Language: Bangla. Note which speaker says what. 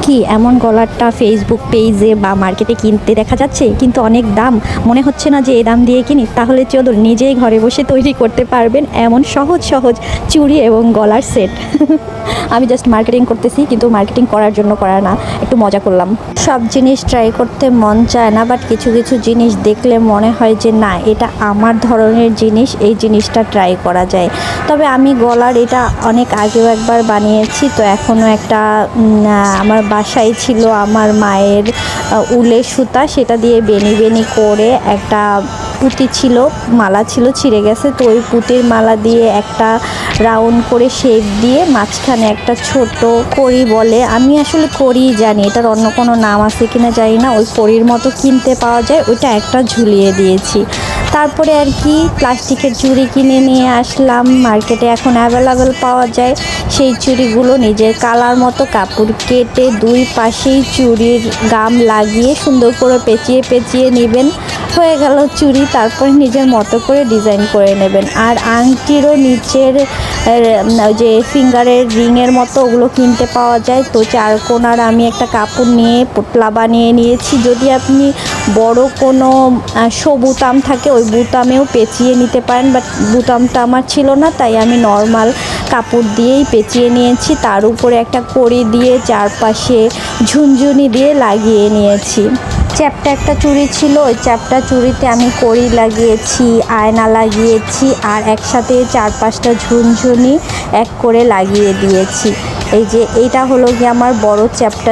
Speaker 1: কি এমন গলারটা ফেসবুক পেজে বা মার্কেটে কিনতে দেখা যাচ্ছে, কিন্তু অনেক দাম। মনে হচ্ছে না যে এই দাম দিয়ে কিনি? তাহলে চলুন নিজেই ঘরে বসে তৈরি করতে পারবেন এমন সহজ সহজ চুড়ি এবং গলার সেট। আমি জাস্ট মার্কেটিং করতেছি, কিন্তু মার্কেটিং করার জন্য করা না, একটু মজা করলাম। সব জিনিস ট্রাই করতে মন চায় না, বাট কিছু কিছু জিনিস দেখলে মনে হয় যে না, এটা আমার ধরনের জিনিস, এই জিনিসটা ট্রাই করা যায়। তবে আমি গলার এটা অনেক আগেও একবার বানিয়েছি, তো এখনও একটা আমার বাসায় ছিল আমার মায়ের উলের সুতা, সেটা দিয়ে বেনি বেনি করে একটা পুঁতি ছিল, মালা ছিল, ছিঁড়ে গেছে, তো ওই পুঁতির মালা দিয়ে একটা রাউন্ড করে শেপ দিয়ে মাঝখানে একটা ছোট কড়ি বলে, আমি আসলে কড়ি জানি, এটার অন্য কোনো নাম আছে কিনা জানি না, ওই কড়ির মতো কিনতে পাওয়া যায়, ওইটা একটা ঝুলিয়ে দিয়েছি। তারপরে আর কি প্লাস্টিকের চুড়ি কিনে নিয়ে আসলাম, মার্কেটে এখন অ্যাভেলেবেল পাওয়া যায়। সেই চুড়িগুলো নিজের কালার মতো কাপড় কেটে দুই পাশেই চুড়ির গাম লাগিয়ে সুন্দর করে পেঁচিয়ে পেঁচিয়ে নেবেন, হয়ে গেল চুড়ি। তারপরে নিজের মতো করে ডিজাইন করে নেবেন। আর আংটিরও নিচের যে ফিঙ্গারের রিংয়ের মতো ওগুলো কিনতে পাওয়া যায়, তো চারকোনার আমি একটা কাপড় নিয়ে পোটলা বানিয়ে নিয়েছি। যদি আপনি বড় কোনো বুতাম থাকে ওই বুতামেও পেঁচিয়ে নিতে পারেন, বাট বুতামটা আমার ছিল না, তাই আমি নর্মাল কাপড় দিয়েই পেঁচিয়ে নিয়েছি। তার উপরে একটা কড়ি দিয়ে চারপাশে ঝুনঝুনি দিয়ে লাগিয়ে নিয়েছি। চ্যাপ্টা একটা চুড়ি ছিল, ওই চ্যাপ্টা চুড়িতে আমি কড়ি লাগিয়েছি, আয়না লাগিয়েছি, আর একসাথে 4-5টা ঝুনঝুনি এক করে লাগিয়ে দিয়েছি। এই যে এইটা হলো গিয়ে আমার বড় চ্যাপ্টা